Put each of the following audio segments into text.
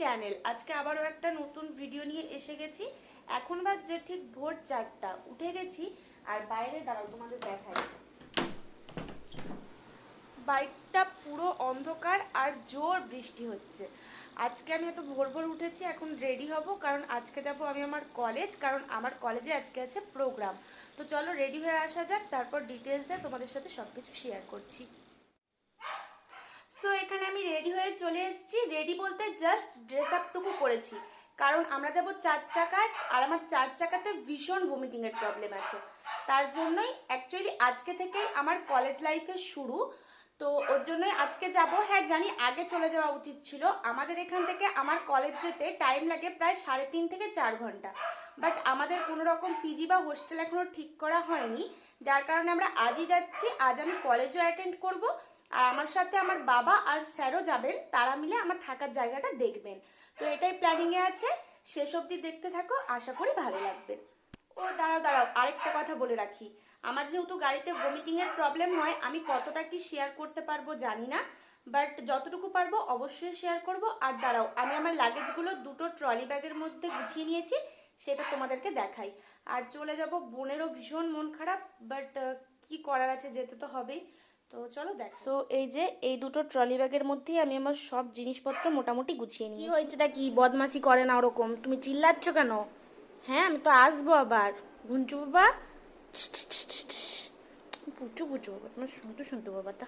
Channel আজকে আবারও একটা নতুন ভিডিও নিয়ে এসে গেছি। এখন বাজে ঠিক ভোর 4টা, উঠে গেছি। আর বাইরে দাঁড়াও তোমাদের দেখাই, বাইকটা পুরো অন্ধকার আর জোর বৃষ্টি হচ্ছে। আজকে আমি এত ভোর ভোর উঠেছি, এখন রেডি হব কারণ আজকে যাব আমি আমার কলেজ, কারণ আমার কলেজে আজকে আছে প্রোগ্রাম। তো চলো রেডি হয়ে আসা যাক, তারপর ডিটেলসে তোমাদের সাথে সবকিছু শেয়ার করছি। সো এখানে আমি রেডি হয়ে চলে এসেছি। রেডি বলতে জাস্ট ড্রেস আপটুকু করেছি, কারণ আমরা যাব 4 চাকায়, আর আমার 4 চাকাতে ভীষণ ভমিটিংয়ের প্রবলেম আছে। তার জন্যই অ্যাকচুয়ালি আজকে থেকেই আমার কলেজ লাইফের শুরু। তো ওর জন্যই আজকে যাব। হ্যাঁ জানি আগে চলে যাওয়া উচিত ছিল। আমাদের এখান থেকে আমার কলেজ যেতে টাইম লাগে প্রায় 3.5 থেকে 4 ঘন্টা। বাট আমাদের কোনো রকম পিজি বা হোস্টেল এখনও ঠিক করা হয়নি, যার কারণে আমরা আজই যাচ্ছি। আজ আমি কলেজও অ্যাটেন্ড করব, আর আমার সাথে আমার বাবা আর স্যারও যাবেন, তারা মিলে আমার থাকার জায়গাটা দেখবেন। তো এটাই প্ল্যানিংয়ে আছে। শেষ অবধি দেখতে থাকো, আশা করি ভালো লাগবে। ও দাঁড়াও দাঁড়াও, আরেকটা কথা বলে রাখি। আমার যেহেতু গাড়িতে ভমিটিংয়ের প্রবলেম হয়, আমি কতটা কি শেয়ার করতে পারবো জানি না, বাট যতটুকু পারবো অবশ্যই শেয়ার করব। আর দাঁড়াও, আমি আমার লাগেজগুলো দুটো ট্রলি ব্যাগের মধ্যে গুছিয়ে নিয়েছি, সেটা তোমাদেরকে দেখাই। আর চলে যাব, বোনেরও ভীষণ মন খারাপ, বাট কি করার আছে, যেতে তো হবেই। তো চলো দেখ। সো এই যে এই দুটো ট্রলি ব্যাগের মধ্যেই আমি আমার সব জিনিসপত্র মোটামুটি গুছিয়ে নিই। কি হয়েছেটা কি, বদমাশি করে না ওরকম, তুমি চিল্লাচ্ছ কেন? হ্যাঁ আমি তো আসবো আবার। ঘুঞ্চু বাবা, পুচু পুচু বাবা, তোমার শুনতে শুনতে বাবা তা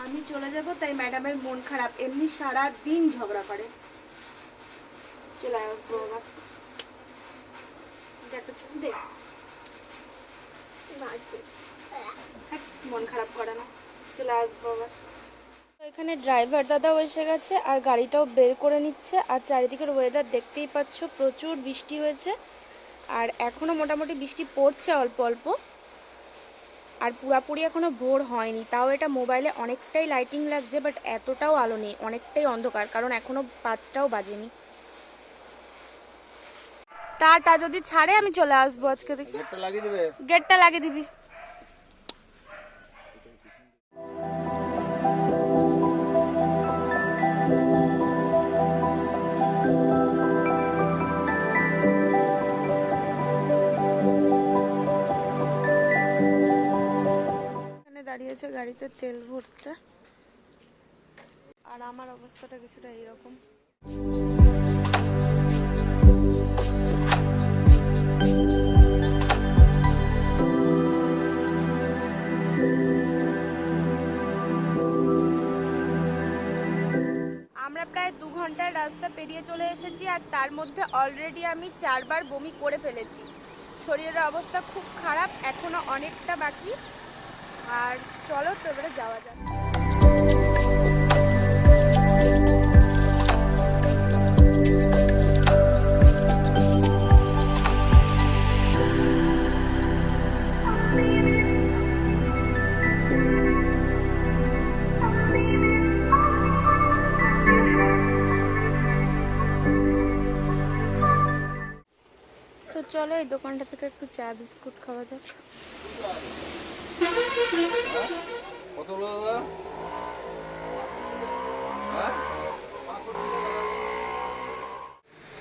আমি চলে যাব, তাই ম্যাডামের মন খারাপ, এমনি সারা দিন ঝগড়া করে। চলে আসবো বাবা, দেখ চুপ দেখ, মন খারাপ করে না, চলে আসবো আবার। এখানে ড্রাইভার দাদাও এসে গেছে আর গাড়িটাও বের করে নিচ্ছে। আর চারিদিকের ওয়েদার দেখতেই পাচ্ছ, প্রচুর বৃষ্টি হয়েছে, আর এখনও মোটামুটি বৃষ্টি পড়ছে অল্প অল্প। আর পুরাপুরি এখনও ভোর হয়নি, তাও এটা মোবাইলে অনেকটাই লাইটিং লাগছে, বাট এতটাও আলো নেই, অনেকটাই অন্ধকার, কারণ এখনও 5টাও বাজেনি। টাটা, যদি ছাড়ে আমি চলে আসবো আজকে। দেখি গেটটা লাগিয়ে দিবি। দাঁড়িয়েছে গাড়িতে তেল ভরতে, আর আমার অবস্থাটা কিছুটা এইরকম। আমরা প্রায় 2 ঘন্টার রাস্তা পেরিয়ে চলে এসেছি, আর তার মধ্যে অলরেডি আমি 4 বার বমি করে ফেলেছি। শরীরের অবস্থা খুব খারাপ, এখনো অনেকটা বাকি। আর চলো তো এবারে যাওয়া যাক। তো চলো এই দোকানটা থেকে একটু চা বিস্কুট খাওয়া যাক।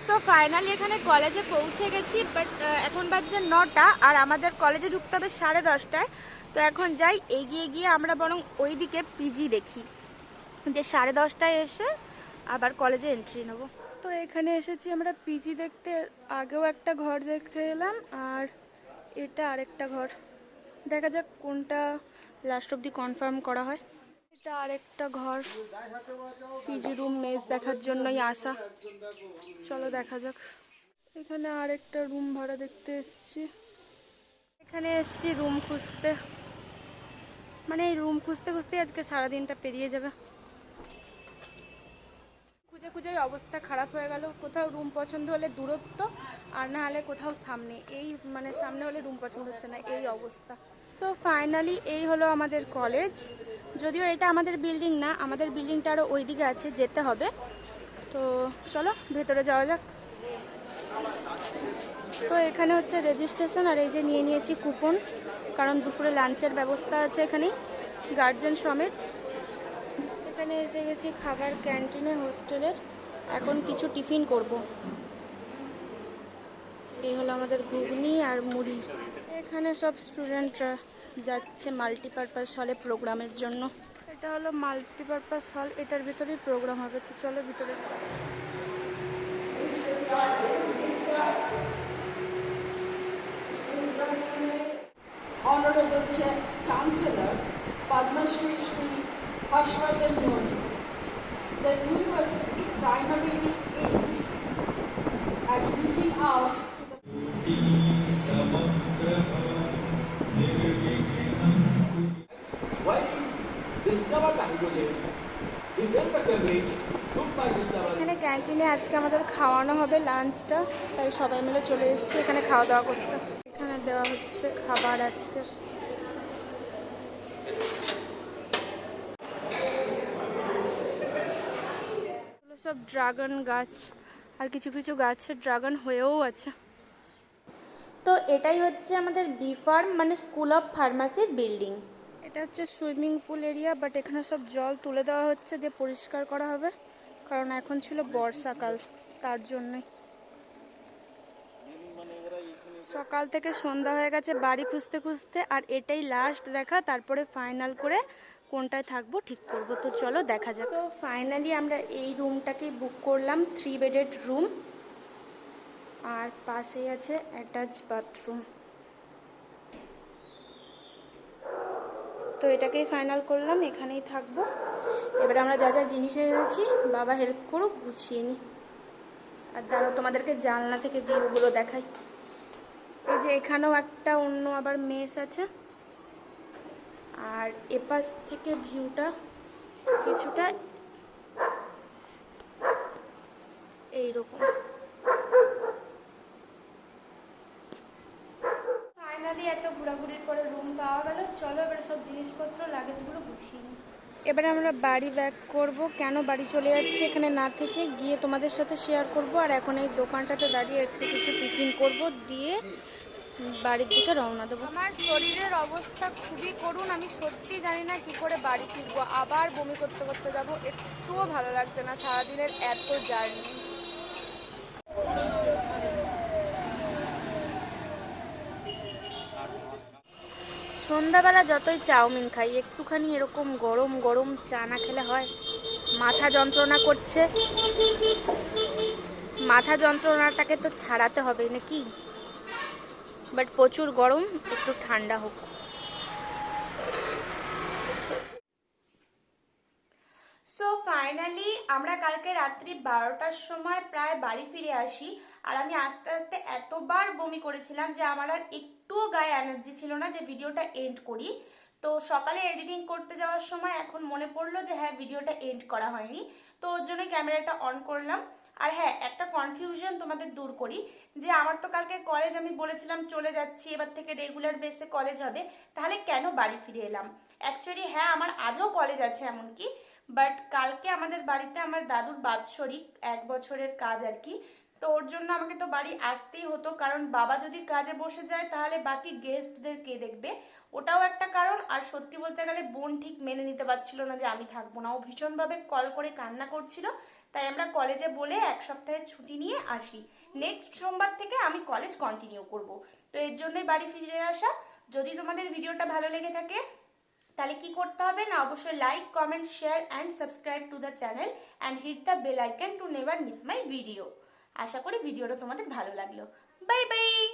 তো ফাইনালি এখানে কলেজে পৌঁছে গেছি, বাট এখন বাজছে 9টা, আর আমাদের কলেজে ঢুকতে হবে 10:30টায়। তো এখন যাই, এগিয়ে গিয়ে আমরা বরং ওইদিকে পিজি দেখি, যে 10:30টায় এসে আবার কলেজে এন্ট্রি নেব। তো এখানে এসেছি আমরা পিজি দেখতে। আগেও একটা ঘর দেখে এলাম, আর এটা আরেকটা ঘর। দেখা যাক কোনটা লাস্ট অবধি কনফার্ম করা হয়। এটা আরেকটা ঘর, পিজি রুম মেস দেখার জন্যই আসা। চলো দেখা যাক। এখানে আরেকটা রুম ভাড়া দেখতে এসছি। এখানে এসছি রুম খুঁজতে, মানে এই রুম খুঁজতে খুঁজতে আজকে সারাদিনটা পেরিয়ে যাবে। খুঁজে খুঁজেই অবস্থা খারাপ হয়ে গেল। কোথাও রুম পছন্দ হলে দূরত্ব, আর না হলে কোথাও সামনে, এই মানে সামনে হলে রুম পছন্দ হচ্ছে না, এই অবস্থা। সো ফাইনালি এই হলো আমাদের কলেজ। যদিও এটা আমাদের বিল্ডিং না, আমাদের বিল্ডিংটা আরও ওই দিকে আছে, যেতে হবে। তো চলো ভেতরে যাওয়া যাক। তো এখানে হচ্ছে রেজিস্ট্রেশন, আর এই যে নিয়ে নিয়েছি কুপন, কারণ দুপুরে লাঞ্চের ব্যবস্থা আছে এখানেই, গার্জেন সমেত। এখানে এসে গেছি খাবার ক্যান্টিনে হোস্টেলের। এখন কিছু টিফিন করব। এই হলো আমাদের ঘুগনি আর মুড়ি। এখানে সব স্টুডেন্টরা যাচ্ছে মাল্টিপারপাস হলে প্রোগ্রামের জন্য। এটা হলো মাল্টিপারপাস হল, এটার ভিতরেই প্রোগ্রাম হবে। তো চলো ভিতরে। Honorable Chancellor Padma Shri Harshvardhan Yogi. The university primarily aims at reaching out to the Why we discovered the hydrogen? We done the coverage, look by discovery. এখানে ক্যান্টিনে আজকে আমাদের খাওয়ানো হবে লাঞ্চটা, তাই সবাই মিলে চলে এসেছি এখানে খাওয়া দাওয়া করতে। এখানে দেওয়া হচ্ছে খাবার আজকের। সব ড্রাগন গাছ, আর কিছু কিছু গাছের ড্রাগন হয়েও আছে। তো এটাই হচ্ছে আমাদের বি ফার্ম মানে স্কুল অফ ফার্মাসির বিল্ডিং। এটা হচ্ছে সুইমিং পুল এরিয়া, বাট এখানে সব জল তুলে দেওয়া হচ্ছে, দিয়ে পরিষ্কার করা হবে, কারণ এখন ছিল বর্ষাকাল, তার জন্যই। সকাল থেকে সন্ধ্যা হয়ে গেছে বাড়ি খুঁজতে খুঁজতে, আর এটাই লাস্ট দেখা, তারপরে ফাইনাল করে কোনটায় থাকবো ঠিক করবো। তো চলো দেখা যাক। তো ফাইনালি আমরা এই রুমটাকেই বুক করলাম, 3 বেডেড রুম, আর পাশেই আছে অ্যাটাচ বাথরুম। তো এটাকেই ফাইনাল করলাম, এখানেই থাকবো। এবারে আমরা যা যা জিনিস এনেছি বাবা হেল্প করুক, গুছিয়ে নিই। আর দাঁড়াও তোমাদেরকে জানলা থেকে ভিউগুলো দেখাই। এই যে এখানেও একটা অন্য আবার মেস আছে, আর এপাশ থেকে ভিউটা কিছুটা এইরকম। ফাইনালি এত ঘোরাঘুরির পরে রুম পাওয়া গেল। চলো এবারে সব জিনিসপত্র লাগেজগুলো গুছিয়ে নিই। এবারে আমরা বাড়ি ব্যাক করব। কেন বাড়ি চলে যাচ্ছি এখানে না থেকে, গিয়ে তোমাদের সাথে শেয়ার করব। আর এখন এই দোকানটাতে দাঁড়িয়ে একটু কিছু টিফিন করব, দিয়ে বাড়ির দিকে রওনা দেবো। আমার শরীরের অবস্থা খুবই করুণ, আমি সত্যি জানি না কি করে বাড়ি ফিরবো। আবার বমি করতে করতে যাবো, একটুও ভালো লাগছে না সারাদিনের এত জার্নি। সন্ধ্যাবেলা যতই চাউমিন খাই, একটুখানি এরকম গরম গরম চা না খেলে হয়? মাথা যন্ত্রণা করছে, মাথা যন্ত্রণাটাকে তো ছাড়াতে হবে নাকি? বাট প্রচুর গরম, একটু ঠান্ডা হোক। সো ফাইনালি আমরা কালকে রাত্রি 12টার সময় প্রায় বাড়ি ফিরে আসি। আর আমি আস্তে আস্তে এতবার বমি করেছিলাম যে আমার আর একটুও গায়ে এনার্জি ছিল না যে ভিডিওটা এন্ড করি। তো সকালে এডিটিং করতে যাওয়ার সময় এখন মনে পড়লো যে হ্যাঁ ভিডিওটা এন্ড করা হয়নি, তো ওর জন্য ক্যামেরাটা অন করলাম। আর হ্যাঁ, একটা কনফিউশন তোমাদের দূর করি, যে আমার তো কালকে কলেজ, আমি বলেছিলাম চলে যাচ্ছি, এবার থেকে রেগুলার বেসে কলেজ হবে, তাহলে কেন বাড়ি ফিরে এলাম? অ্যাকচুয়ালি হ্যাঁ, আমার আজও কলেজ আছে এমনকি, বাট কালকে আমাদের বাড়িতে আমার দাদুর বাৎসরিক, 1 বছরের কাজ আর কি। তো ওর জন্য আমাকে তো বাড়ি আসতেই হতো, কারণ বাবা যদি কাজে বসে যায় তাহলে বাকি গেস্টদের কে দেখবে, ওটাও একটা কারণ। আর সত্যি বলতে গেলে বোন ঠিক মেনে নিতে পারছিল না যে আমি থাকবো না, ও ভীষণভাবে কল করে কান্না করছিল। তাই আমরা কলেজে বলে 1 সপ্তাহের ছুটি নিয়ে আসি। নেক্সট সোমবার থেকে আমি কলেজ কন্টিনিউ করব। তো এর জন্যই বাড়ি ফিরে আসা। যদি তোমাদের ভিডিওটা ভালো লেগে থাকে তাহলে কি করতে হবে না, অবশ্যই like, comment, share and subscribe to the channel and hit the bell icon to never miss my video. আশা করি ভিডিওটা তোমাদের ভালো লাগলো। Bye by.